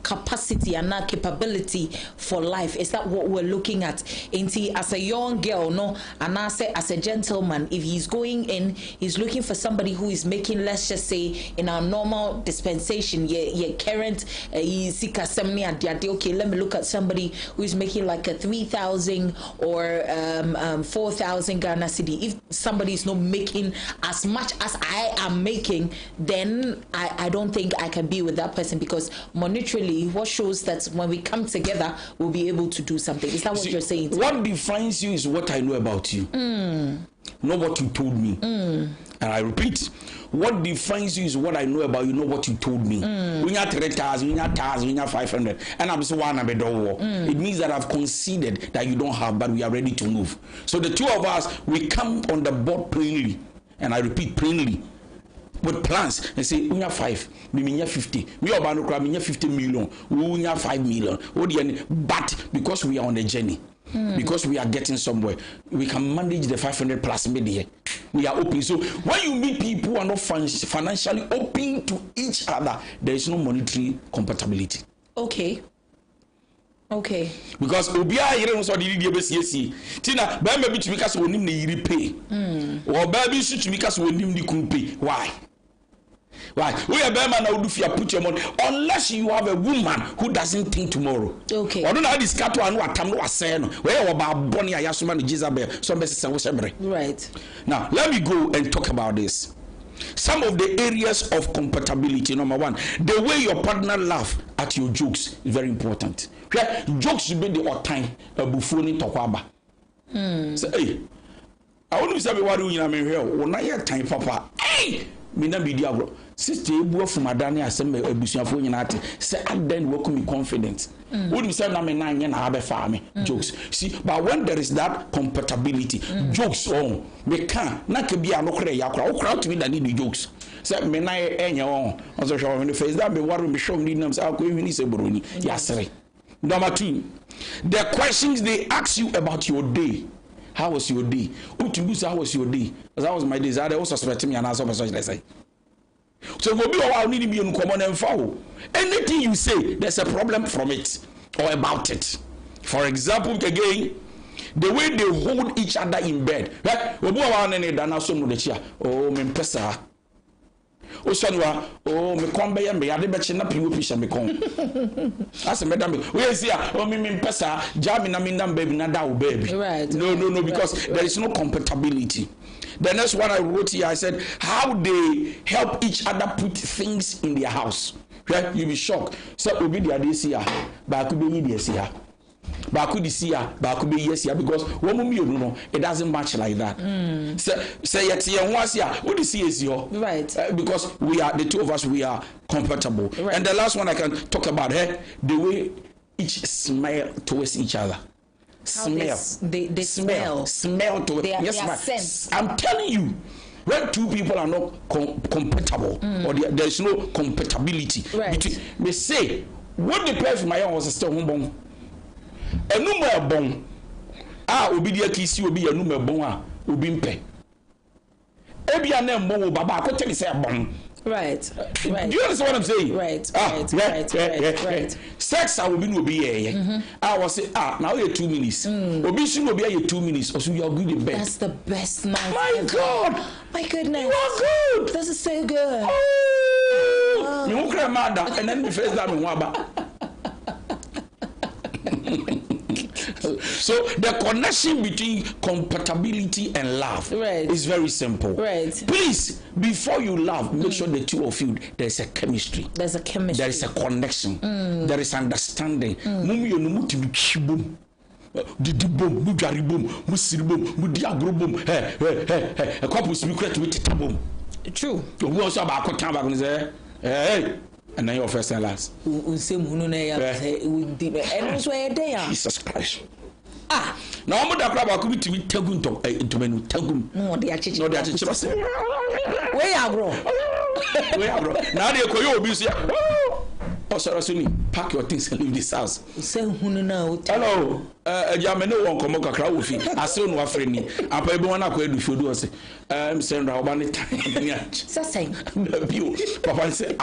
capacity and not capability for life? Is that what we're looking at? As a young girl, no, and I say as a gentleman, if he's going in, he's looking for somebody who is making, let's just say, in our normal dispensation, current, okay, let me look at somebody who is making like a 3,000 or 4,000 Ghana cedi. If somebody is not making as much as I am making, then I don't think I can be with that person, because monetarily, what shows that when we come together, we'll be able to do something. Is that what you're saying? What defines you is what I know about you, not what you told me. And I repeat, what defines you is what I know about you, not what you told me. We have 3,000, we have 500, and I'm so one. It means that I've conceded that you don't have, but we are ready to move. So the two of us, we come on the board plainly, and I repeat, plainly, with plans, and say we have 5, we have 50, we have 50 million, we have 5 million. But because we are on a journey, because we are getting somewhere, we can manage the 500 plus media. We are open. So when you meet people who are not financially open to each other, there is no monetary compatibility. Okay. Because Obia Yere so the DBCC. Tina, by maybe to because we need the pay. Or baby should to because we need the pay. Why? We are better now do fear put your money unless you have a woman who doesn't think tomorrow. Okay. I don't know how this cat one what time was saying. Where about Bonnie Ayasuma Jezabel, some right. Now let me go and talk about this. Some of the areas of compatibility. Number one, the way your partner laugh at your jokes is very important. Jokes should be the odd time buffooning tokwaba. Say, hey, I want to say what you know here. When I hear time, Papa. hey mina bi di agro sister ebu of madane asem abusuafo nyina ate say aden welcome me confident wouldn't say na me na anya na abefa me jokes see but when there is that compatibility jokes on me can na ke bia no kra ya kra wo kra to me da need jokes say me na enya on also show me face that me worry me show me nam say akọ ehuni se boroni yasere. Number 2, the questions they ask you about your day. How was your day? How was your day? Because that was my day. They also suspect me and answer my such say. So go be our need to be in common and foul. Anything you say, there's a problem from it or about it. For example, again, the way they hold each other in bed. Right? Oh, me pesa. O sanwa o me kombe ya me ade be che na piwo pisha me kon as me dam we see o me pesa jam na me ndam baby na da wo baby right no because there is no compatibility. The next one I wrote here, I said how they help each other put things in their house. Right? You be shocked. So obi dia dey see ya ba ku be ni dey see ya ba ku di see ya ba ku be yes ya because one mu no it doesn't match like that. Say yet ye ho ase ya wo di see yes yo right because we are the two of us we are compatible. Right. And the last one I can talk about the way each smell towards each other. Smell to yes I'm telling you, when two people are not compatible or there is no compatibility between me say what the person my was still bon enuma bon obi dia kisi obi enuma bon obi mpe ebia na mbon wo baba akoteli say bon. Right. Do you understand what I'm saying? Right. Right. Sex I will be no be I was say now you 2 minutes. Obi should no be 2 minutes or so you are good in bed. That's the best night. My ever. God. My goodness. You are good. This is so good. Me won cry mad and then the first time me waba. So the connection between compatibility and love is very simple. Right. Please, before you love, make sure the two of you there's a chemistry. There's a chemistry. There is a connection. There is understanding. Mumi yo no muti chibum. Didi bom, mu jari bom, mu siri bom, mu diagro bom. A couple speak to it bom. True. You also about come back and say, hey. And then your first and last. Jesus Christ. Now I'm not about to be tagum to menu tagum. No, they are teaching. No, they are teaching. Where are bro? Now they call you busy. Oh, sorry, pack your things and leave this house. Hello, Jameno won't come up a crowd with you. I saw no friend. I'm probably one I could do. I'm saying, Robani, Sassay. Papa said,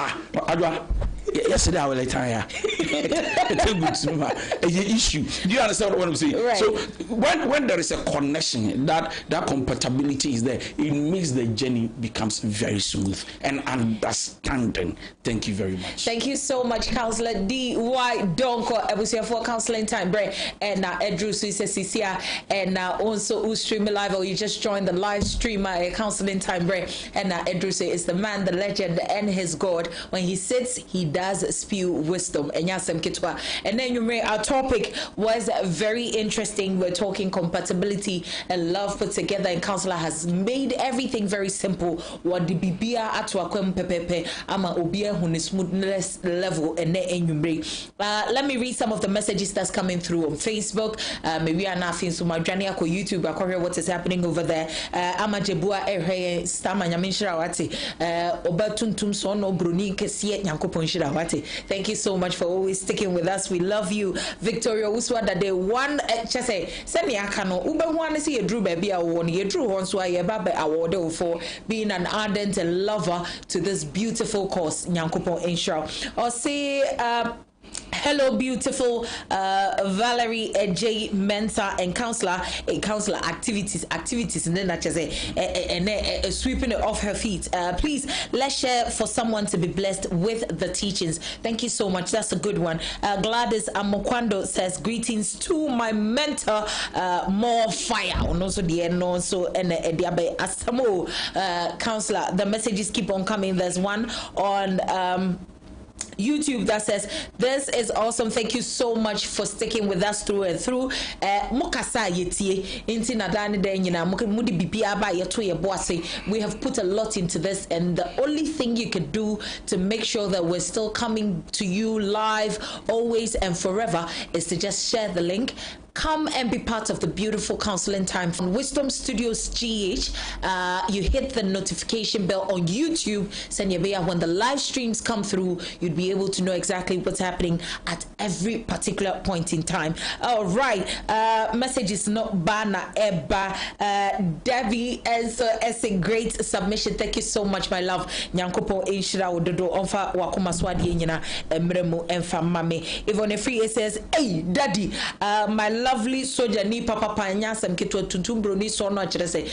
yesterday I will retire. It's a good issue. Do you understand what I'm saying? Right. So when there is a connection, that compatibility is there, it makes the journey becomes very smooth and understanding. Thank you very much. Thank you so much, Counselor D.Y. Donkoh. It was here for counseling time break. And Edru Suisesisia and also stream live, or you just joined the live stream counseling time break. And Edru is the man, the legend, and his God. When he sits, he does spew wisdom. And then our topic was very interesting. We're talking compatibility and love put together, and Counselor has made everything very simple. What the bibia atwa kwem pepepe ama obia hune smoothness level and let me read some of the messages that's coming through on Facebook. Maybe I'm not so my journey ako YouTube. I hear what is happening over there. Ama jebua stama nyamishira wati obatuntum sono bruni kesie nyankopon shira wati. Thank you so much for always sticking with us. We love you. Victoria Uswa that day one say send me akano ube one see a drew baby a one ye drew on so I babe award for being an ardent lover to this beautiful cause nyankopon inshallah. Or say hello, beautiful Valerie J. Mensa and counselor activities, and then that just sweeping it off her feet. Please let's share for someone to be blessed with the teachings. Thank you so much. That's a good one. Gladys Amokwando says greetings to my mentor. More fire. And also the Asamo counselor. The messages keep on coming. There's one on YouTube that says, "This is awesome. Thank you so much for sticking with us through and through." Mokasa yetie inti nadani de nyina mudi bibia ba yeto ye boase. We have put a lot into this, and the only thing you could do to make sure that we're still coming to you live always and forever is to just share the link. Come and be part of the beautiful counseling time from Wisdom Studios GH. You hit the notification bell on YouTube. When the live streams come through, you'd be able to know exactly what's happening at every particular point in time. All right. Message is not bana eba. Debbie as a great submission. Thank you so much, my love. Nyankopo Inshira Ododo Onfa Wakuma Swadi Nyina Emremo Enfa Mame. Yvonne Free says, "Hey, Daddy, my lovely soldier ni papa panya sam keto tuntum broni so no akere say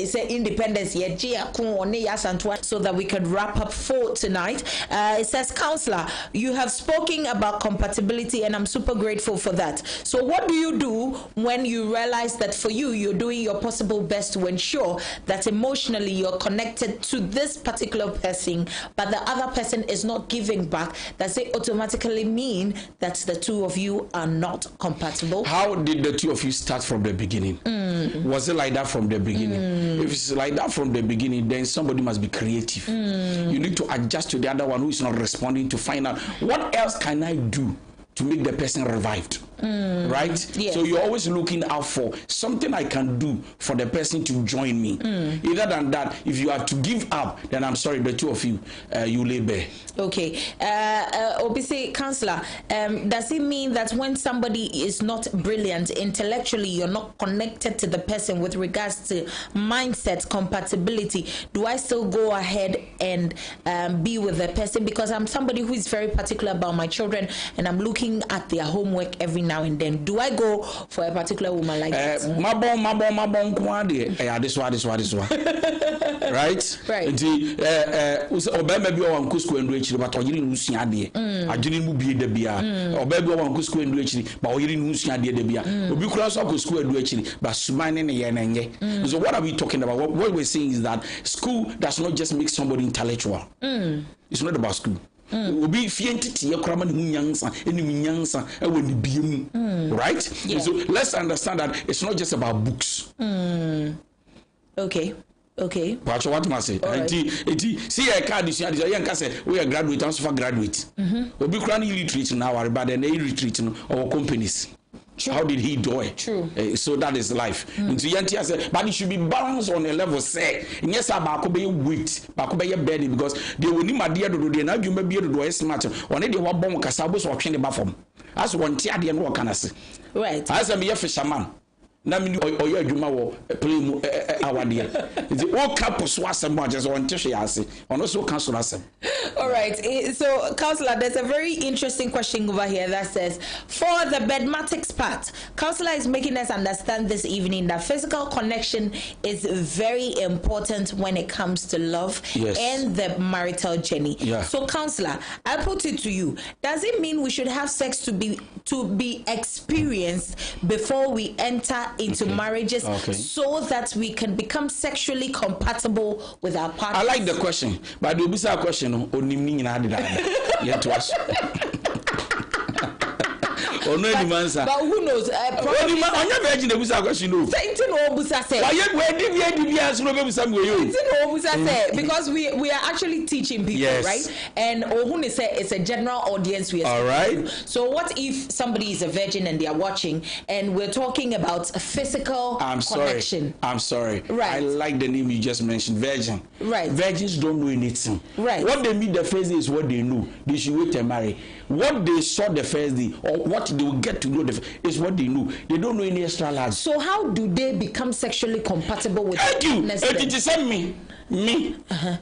say independence ye gia kun one ya santoa, so that we can wrap up for tonight." It says, "Counselor, you have spoken about compatibility and I'm super grateful for that. So what do you do when you realize that for you you're doing your possible best to ensure that emotionally you're connected to this particular person, but the other person is not giving back? Does it automatically mean that the two of you are not compatible?" How did the two of you start from the beginning? Was it like that from the beginning? If it's like that from the beginning, then somebody must be creative. You need to adjust to the other one who is not responding to find out what else can I do to make the person revived. Right? Yes. So you're always looking out for something I can do for the person to join me. Either than that, if you have to give up, then I'm sorry, the two of you, you lay bare. Okay. Obviously, Counselor, does it mean that when somebody is not brilliant intellectually, you're not connected to the person with regards to mindset, compatibility? Do I still go ahead and be with the person? Because I'm somebody who is very particular about my children, and I'm looking at their homework every now and then. Do I go for a particular woman like that? This one. Right? Right. But oyiri nusua de adwene mu bie da bia obabi o wan ko school endu akiri ba oyiri nusua de da bia obi kura so ko school endu akiri ba suman ne ye nenye. So what are we talking about? What we're saying is that school does not just make somebody intellectual. It's not about school. Obi fientiti ye krama ne hunyansa enim nyansa e woni biem, right? Yeah. So let's understand that it's not just about books. Okay. But what must say? See a card is we are graduate and for graduate. Obi kran illiterate now are bad and illiterate or companies. True. How did he do it? True. So that is life. Into Yantia said, but it should be balanced on a level. Say, yes, about be weight, Bakobe belly, because they will need my dear to do the now you may be able to do a smart. One day, what bomb Casabos or Kenny Baffum. As one tier, and what can I say? Right. As a mere fisherman. Nami oyo adwuma wo play mu awade nti o ka poso asem ba just on tishe ase ono so cancel asem. All right, so Counselor, there's a very interesting question over here that says, for the bedmatics part, Counselor is making us understand this evening that physical connection is very important when it comes to love. Yes. And the marital journey. Yeah. So Counselor, I put it to you, does it mean we should have sex to be experienced before we enter into marriages, so that we can become sexually compatible with our partner? I like the question, but the obisa question onimni nyina de da yet to us. But who knows? Probably on virgin the busa question no. Because we are actually teaching people, yes. Right? And Ohun is it's a general audience we are. All right. So what if somebody is a virgin and they are watching and we're talking about a physical connection? I'm sorry. Right. I like the name you just mentioned, virgin. Right. Virgins don't know anything. Right. What they meet the first day is what they know. They should wait and marry. What they saw the first day or what they will get to know is what they know. They don't know any extra large. So how do they become sexually compatible with you? It is me.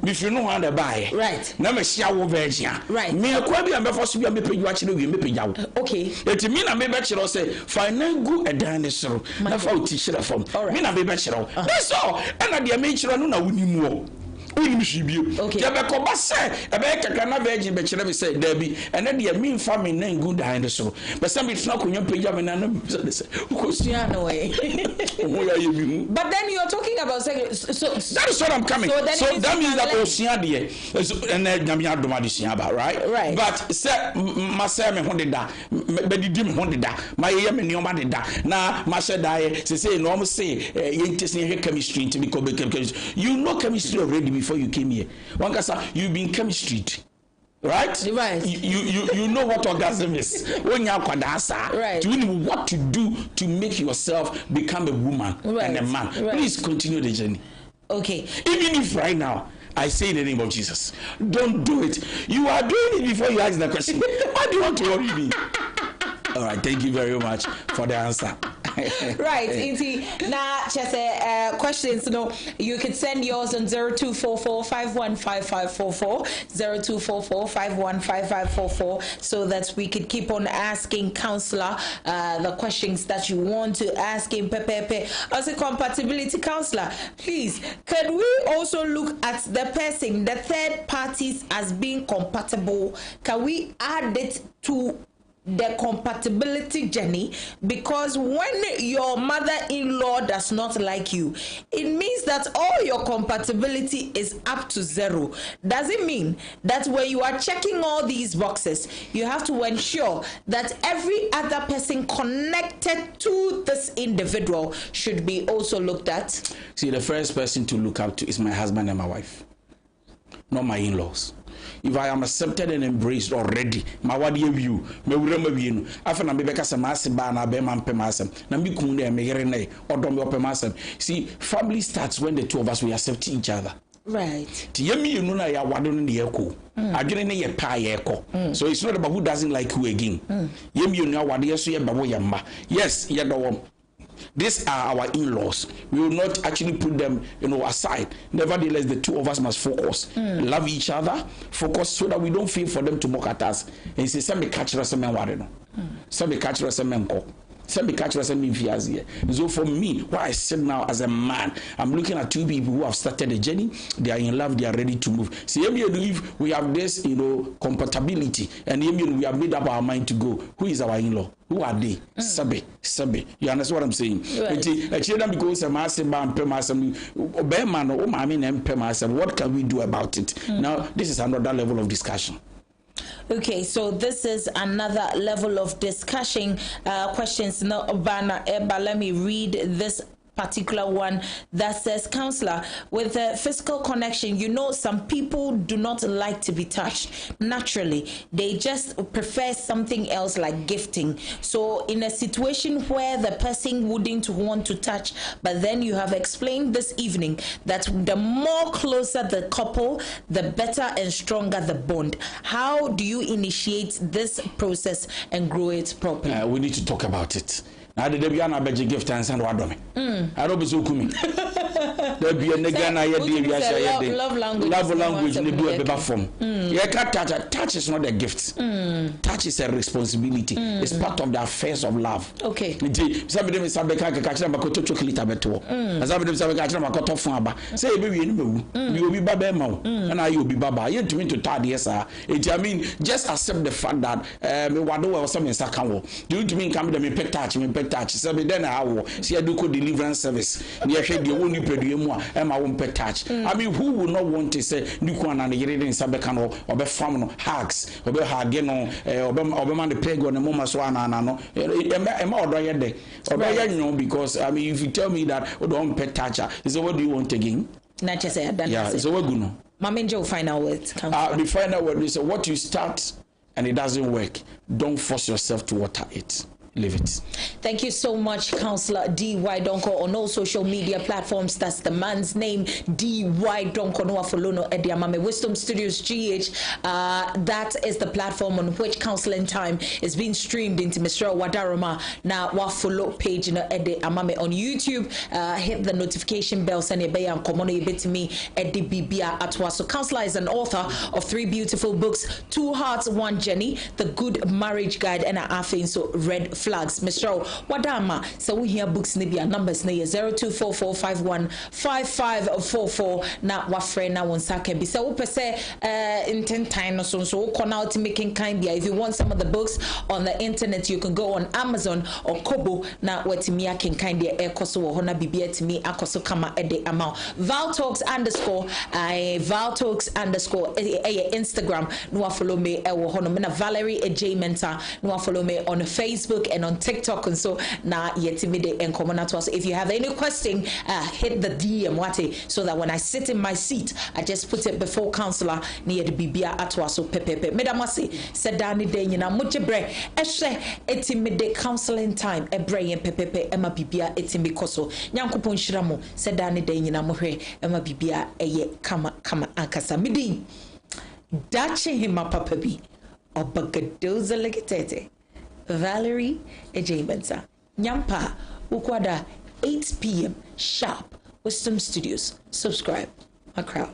If you know how to buy, right? Now me share wo virgin, right? Me akwa bi am before so bi am pay you actually we me pay you. Okay. It mean na me be kire say finan gu edan ne soro. Na fa o ti kire fam. Me na me be kire. That's all. And na de me kire no na woni mu o. Unim shibio. Okay. Jabeko ba say ebe kakra na virgin be kire me say there be and then the mean family na good behind so. But some it's not kunyo page me na no say Yeah, no way. But then you're talking about so that is what I'm coming. So that means that osia de and nyame adoma de sia ba, right? But say masa me honde da be didi me honde da ma ye me nioma de da na ma she da ye say no mo say ye ntese chemistry to because you know chemistry already before you came here. One kasa you've been chemistry. Right? You know what orgasm is. When you are right. You know what to do to make yourself become a woman and a man. Right. Please continue the journey. Okay. Even if right now I say in the name of Jesus, don't do it. You are doing it before you ask the question. Why do you want to worry me? All right, thank you very much for the answer. Right, Inti. Now, just questions. No, you could send yours on 0244-515544, 0244-515544, so that we could keep on asking counselor the questions that you want to ask him. Pepe, as a compatibility counselor, please, can we also look at the person, the third parties, as being compatible? Can we add it to the compatibility journey? Because when your mother-in-law does not like you, it means that all your compatibility is up to zero. Does it mean that when you are checking all these boxes, you have to ensure that every other person connected to this individual should be also looked at? See, the first person to look up to is my husband and my wife, not my in-laws. If I am accepted and embraced already, my wadi view, me urema view. After na bebeka se masi ba na be man pe masem. Na mi kunde me yere nei odom yo pe masem. See, family starts when the two of us we accept each other. Right. Ti yemi you na ya wado no ye ko. Adwene ne ye pa ye ko. So it's not about who doesn't like you again. Yemi you na wado ye so ye babo ye mma. Yes, ye do. These are our in-laws. We will not actually put them, aside. Nevertheless, the two of us must focus, love each other, focus so that we don't feel for them to mock at us. And say, "Some catch us, some men some catch us, some men go." So for me, where I sit now as a man, I'm looking at two people who have started a journey. They are in love. They are ready to move. See, if we have this, compatibility, and we have made up our mind to go. Who is our in-law? Who are they? Sabe. You understand what I'm saying? What can we do about it? Now, this is another level of discussion. Okay, so this is another level of discussion. Questions. No, let me read this particular one that says, counselor, with a physical connection, some people do not like to be touched naturally. They just prefer something else like gifting. So in a situation where the person wouldn't want to touch, but then you have explained this evening that the more closer the couple, the better and stronger the bond. How do you initiate this process and grow it properly? We need to talk about it. I did be an abeji gift and send wadome. I don't be so kumi. There be a negana love language in the blue form. Touch is not a gift. Touch is a responsibility. It's part of the affairs of love. Okay. Somebody is a catch them a chocolate abeto. As I would say, catch them a cut off faba. Say, baby, you will be babemo, and I will be baba. You to me to tad, yes, sir. I mean, just accept the fact that what do I was something Sakamo. Do you mean come to me pet touch? Touch. So then I will see a duco deliverance service. Near shade the only producer and my own pet touch. I mean, who would not want to say Duquan and the Yere in Sabecano or be from hugs or be Hageno or Beman the peg on the Moma Swana no? Am I day or because I mean, if you tell me that don't pet toucher, so what do you want again? Not just say that. Yeah, so we're going to. Mama Joe, final words. The final word is what you start and it doesn't work. Don't force yourself to water it. Leave it. Thank you so much, Councillor D.Y. Donkoh, on all social media platforms. That's the man's name, D.Y. Donkoh. No follow no Ediamame Wisdom Studios GH. That is the platform on which Counseling Time is being streamed into Mr. Wadaroma. Now, follow page no Ediamame on YouTube. Hit the notification bell. Send your and come on a bit to me. Edi Bibia Atwa. So, Councillor is an author of 3 beautiful books: 2 Hearts, 1 Journey, The Good Marriage Guide, and I so read flags. Mr. Wadama, so we hear books nibia numbers na 0244515544 na wafre na wonsaka bi. So we say in 10 time so come out making kind bia. If you want some of the books on the internet, you can go on Amazon or Kobo na wetimi akin kind dia ekoso wo hona bibia timi akoso kama ede amount. Valtalks _ Instagram no follow me ewo hono na Valerie J Mentor no follow me on Facebook and on TikTok and so na yetimi de enkomo na to us. If you have any question, hit the DM wate so that when I sit in my seat I just put it before counselor near the bibia atwa so pepepe medamase sedani de nyina mojebre ehwe etimi de counseling time ebre yen pepepe ema bibia etimi koso nyankopon shiramo sedani de nyina mohwe ema bibia eye kama ankasa midin dachi hima papa bi obagadoza legetete Valerie Ejimbensa Nyampa ukwada 8 p.m. sharp Wisdom Studios. Subscribe. My crowd.